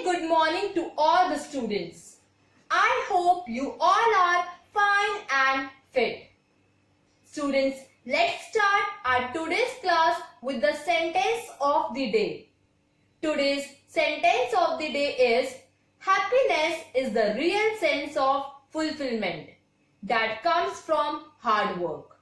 good morning to all the students. I hope you all are fine and fit. Students, let's start our today's class with the sentence of the day. Today's sentence of the day is, happiness is the real sense of fulfillment that comes from hard work.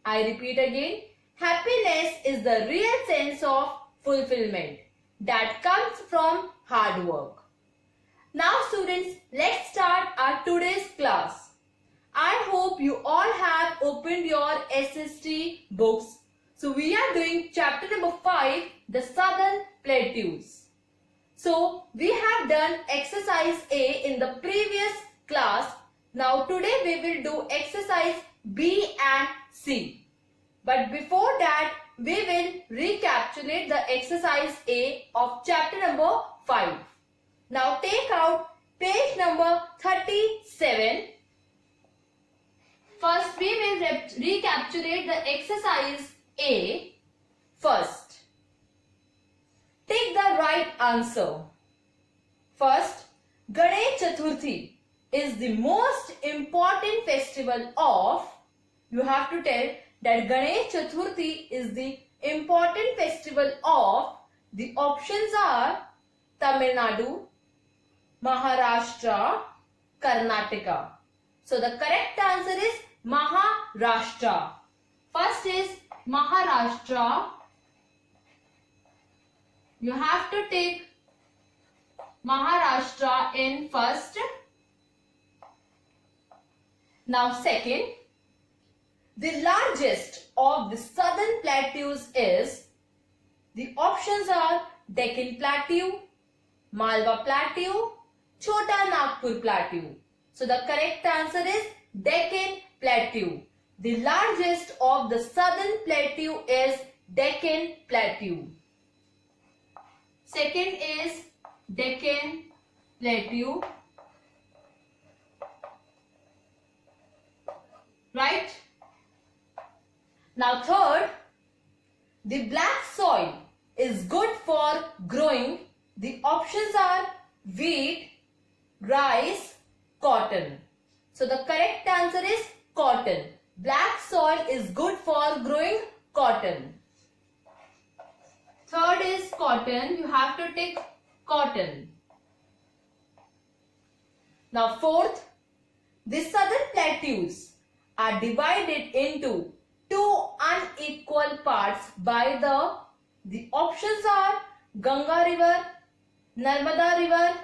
I repeat again, happiness is the real sense of fulfillment that comes from hard work. Now students, let's start our today's class. I hope you all have opened your SST books. So we are doing chapter number 5, the Southern Plateaus. So we have done exercise A in the previous class. Now today we will do exercise B and C. But before that, we will recapitulate the exercise A of chapter number 5. Now take out page number 37. First, we will recapitulate the exercise A first. Take the right answer. First, Ganesh Chaturthi is the most important festival of, you have to tell that Ganesh Chaturthi is the important festival of, the options are Tamil Nadu, Maharashtra, Karnataka. So the correct answer is Maharashtra. First is Maharashtra. You have to take Maharashtra in first. Now second, the largest of the southern plateaus is, the options are Deccan Plateau, Malwa Plateau, Chota Nagpur Plateau. So the correct answer is Deccan Plateau. The largest of the southern plateau is Deccan Plateau. Second is Deccan Plateau. Right? Now third, the black soil is good for growing. The options are wheat, rice, cotton. So the correct answer is cotton. Black soil is good for growing cotton. Third is cotton. You have to take cotton. Now fourth, the southern plateaus are divided into two unequal parts by the options are Ganga River, Narmada River,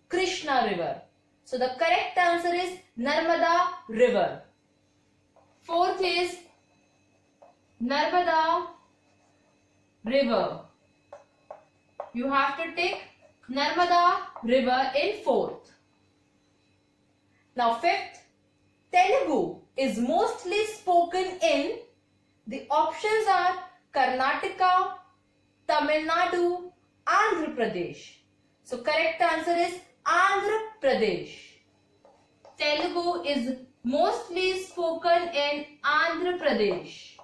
Krishna River. So the correct answer is Narmada River. Fourth is Narmada River. You have to take Narmada River in fourth. Now fifth, Telugu is mostly spoken in, the options are Karnataka, Tamil Nadu, Andhra Pradesh. So correct answer is Andhra Pradesh. Telugu is mostly spoken in Andhra Pradesh.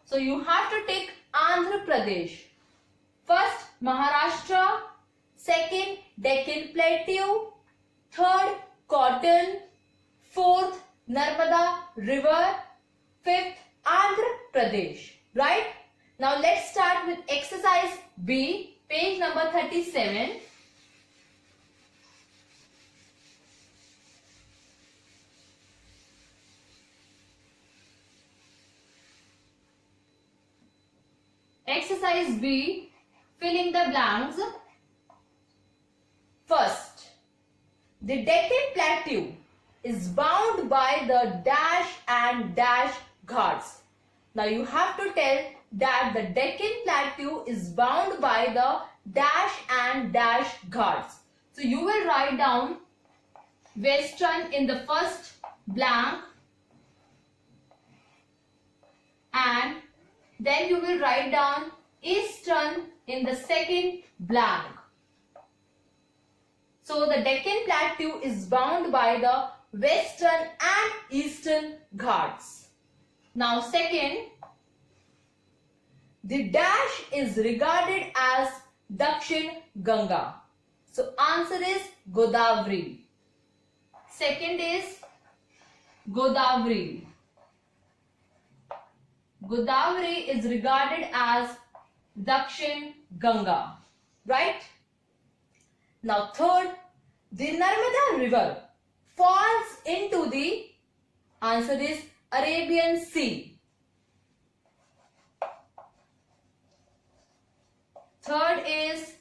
So you have to take Andhra Pradesh. First, Maharashtra. Second, Deccan Plateau. Third, cotton. Fourth, Narmada River. Fifth, Andhra Pradesh. Right? Now let's start with exercise B, page number 37. Exercise B, fill in the blanks. First, the Deccan Plateau is bound by the dash and dash ghats. Now you have to tell that the Deccan Plateau is bound by the dash and dash ghats. So you will write down western in the first blank and then you will write down eastern in the second blank. So the Deccan Plateau is bound by the western and eastern ghats. Now second, the dash is regarded as Dakshin Ganga. So answer is Godavari. Second is Godavari. Godavari is regarded as Dakshin Ganga. Right? Now third, the Narmada river falls into the answer is Arabian Sea. Third is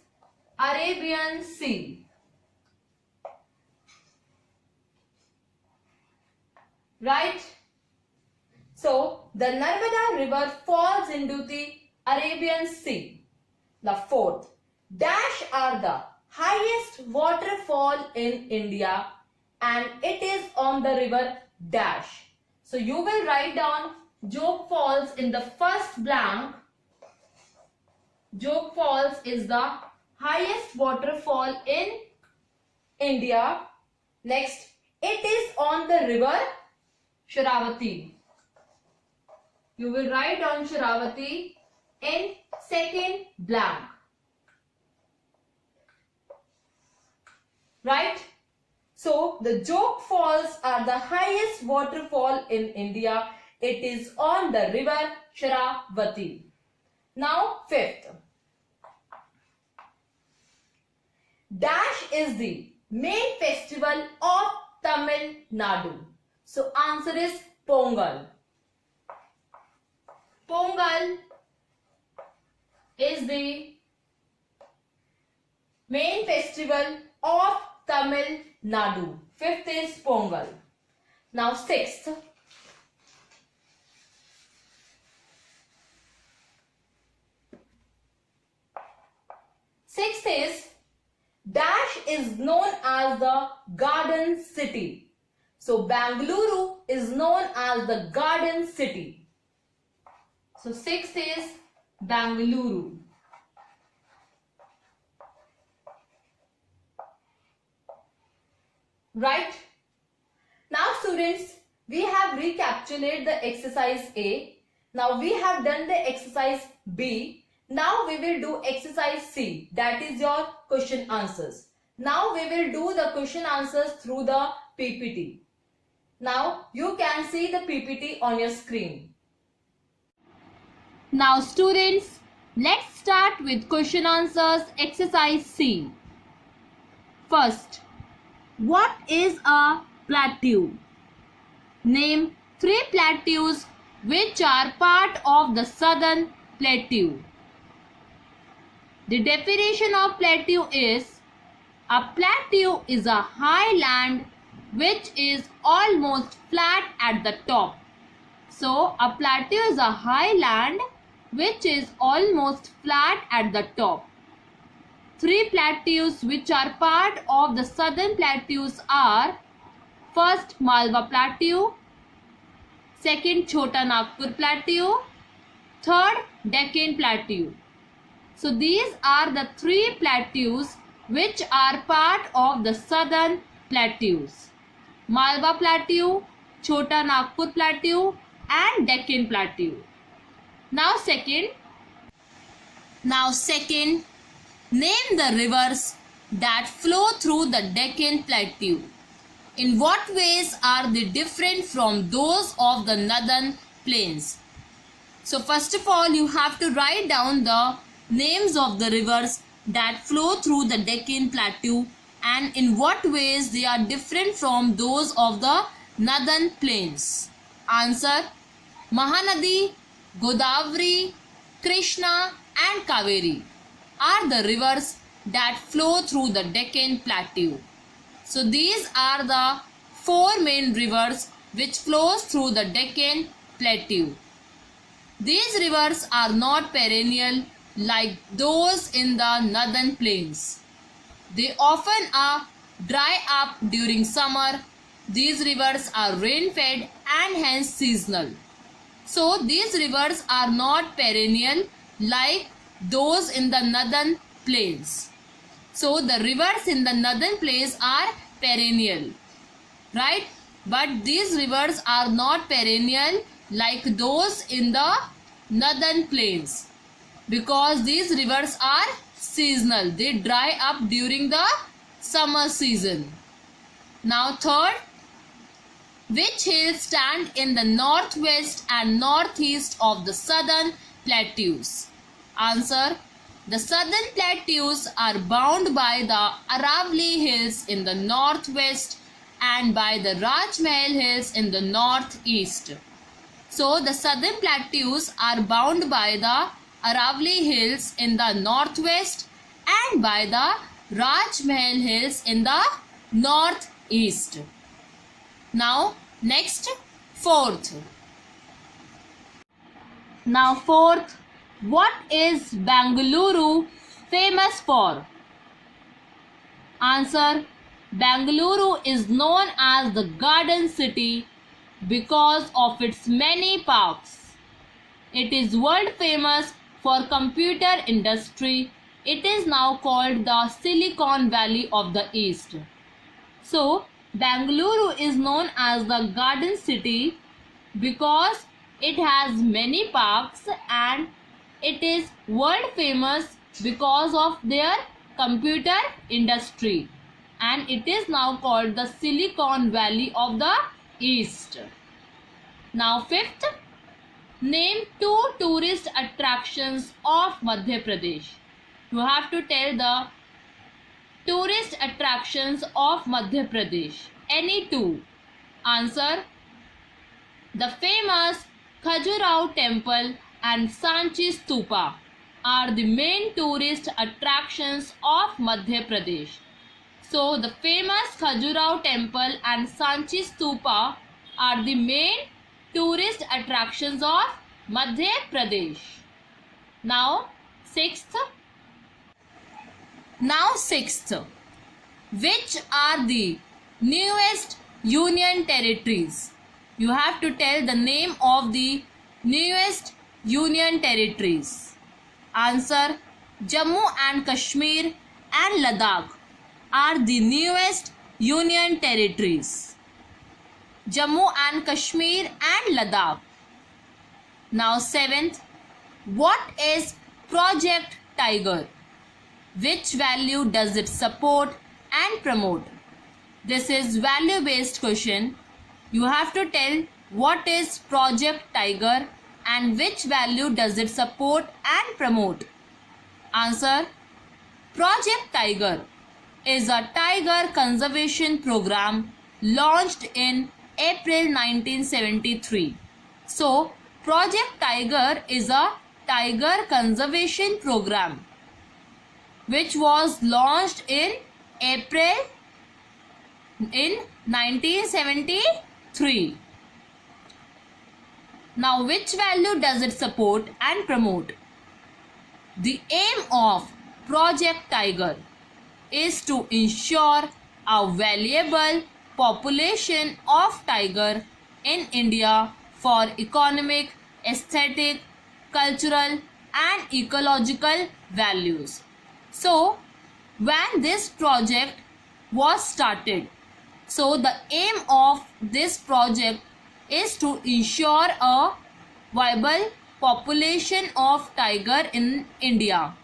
Arabian Sea. Right? So the Narmada river falls into the Arabian Sea. The fourth, dash are the highest waterfall in India and it is on the river dash. So you will write down Jog Falls in the first blank. Jog Falls is the highest waterfall in India. Next, it is on the river Sharavati. You will write down Sharavati in second blank. Right? So the Jog Falls are the highest waterfall in India. It is on the river Sharavati. Now fifth. Dash is the main festival of Tamil Nadu. So answer is Pongal. Pongal is the main festival of Tamil Nadu. Fifth is Pongal. Now sixth. Sixth is Dash is known as the Garden City. So Bangalore is known as the Garden City. So sixth is Bangalore. Right? Now students, we have recapitulated the exercise A. Now we have done the exercise B. Now we will do exercise C. That is your question answers. Now we will do the question answers through the PPT. Now you can see the PPT on your screen. Now students, let's start with question answers exercise C. First, what is a plateau? Name 3 plateaus which are part of the southern plateau. The definition of plateau is, a plateau is a high land which is almost flat at the top. So a plateau is a high land which is almost flat at the top. 3 plateaus which are part of the southern plateaus are, first Malwa Plateau, second Chota Nagpur Plateau, third Deccan Plateau. So these are the 3 plateaus which are part of the southern plateaus. Malwa Plateau, Chota Nagpur Plateau and Deccan Plateau. Now second, name the rivers that flow through the Deccan Plateau. In what ways are they different from those of the northern plains? So first of all, you have to write down the names of the rivers that flow through the Deccan Plateau and in what ways they are different from those of the northern plains. Answer: Mahanadi, Godavari, Krishna and Kaveri are the rivers that flow through the Deccan Plateau. So these are the 4 main rivers which flows through the Deccan Plateau. These rivers are not perennial like those in the northern plains. They often dry up during summer. These rivers are rain-fed and hence seasonal. So these rivers are not perennial like those in the northern plains. So the rivers in the northern plains are perennial, right? But these rivers are not perennial like those in the northern plains because these rivers are seasonal. They dry up during the summer season. Now third, which hills stand in the northwest and northeast of the southern plateaus? Answer, the southern plateaus are bound by the Aravalli Hills in the northwest and by the Rajmahal Hills in the northeast. So the southern plateaus are bound by the Aravalli Hills in the northwest and by the Rajmahal Hills in the northeast. Now next, fourth. Now fourth, what is Bengaluru famous for? Answer, Bengaluru is known as the Garden City because of its many parks. It is world famous for computer industry. It is now called the Silicon Valley of the East. So, Bengaluru is known as the Garden City because it has many parks and it is world famous because of their computer industry, and it is now called the Silicon Valley of the East. Now fifth, name two tourist attractions of Madhya Pradesh. You have to tell the tourist attractions of Madhya Pradesh. Any two. Answer, the famous Khajuraho Temple and Sanchi Stupa are the main tourist attractions of Madhya Pradesh. So the famous Khajuraho Temple and Sanchi Stupa are the main tourist attractions of Madhya Pradesh. Now sixth. Which are the newest union territories? You have to tell the name of the newest union territories. Answer, Jammu and Kashmir and Ladakh are the newest union territories. Jammu and Kashmir and Ladakh. Now seventh, what is Project Tiger? Which value does it support and promote? This is value based question. You have to tell what is Project Tiger and which value does it support and promote. Answer, Project Tiger is a tiger conservation program launched in April 1973. So, Project Tiger is a tiger conservation program which was launched in April in 1973. Now, which value does it support and promote? The aim of Project Tiger is to ensure a valuable population of tiger in India for economic, aesthetic, cultural and ecological values. So, when this project was started, so the aim of this project is to ensure a viable population of tiger in India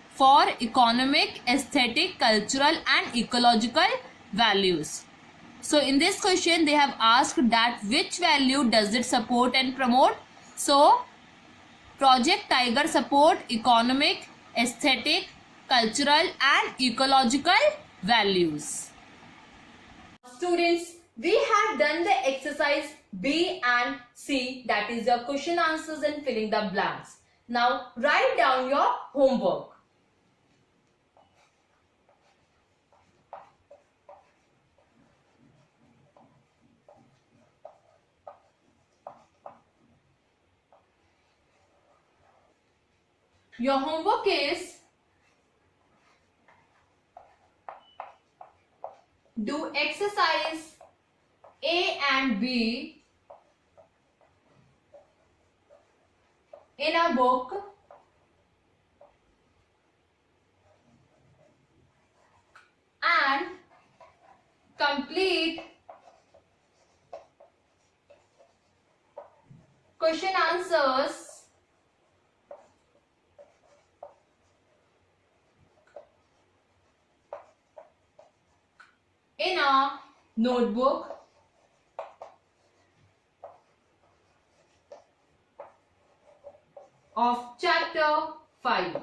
for economic, aesthetic, cultural and ecological values. So in this question they have asked that which value does it support and promote. So Project Tiger support economic, aesthetic, cultural and ecological values. Students, we have done the exercise B and C, that is your question answers and filling the blanks. Now write down your homework. Your homework is do exercise A and B in a book and complete question answers notebook of chapter 5.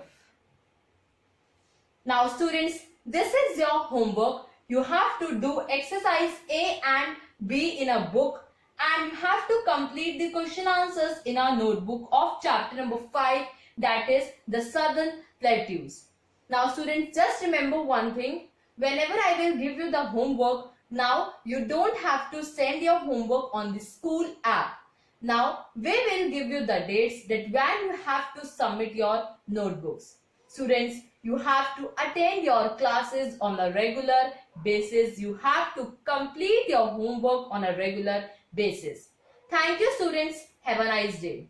Now students, this is your homework. You have to do exercise A and B in a book, and you have to complete the question answers in our notebook of chapter number 5, that is the Southern Plateaus. Now students, just remember one thing. Whenever I will give you the homework, now you don't have to send your homework on the school app. Now we will give you the dates that when you have to submit your notebooks. Students, you have to attend your classes on a regular basis. You have to complete your homework on a regular basis. Thank you students. Have a nice day.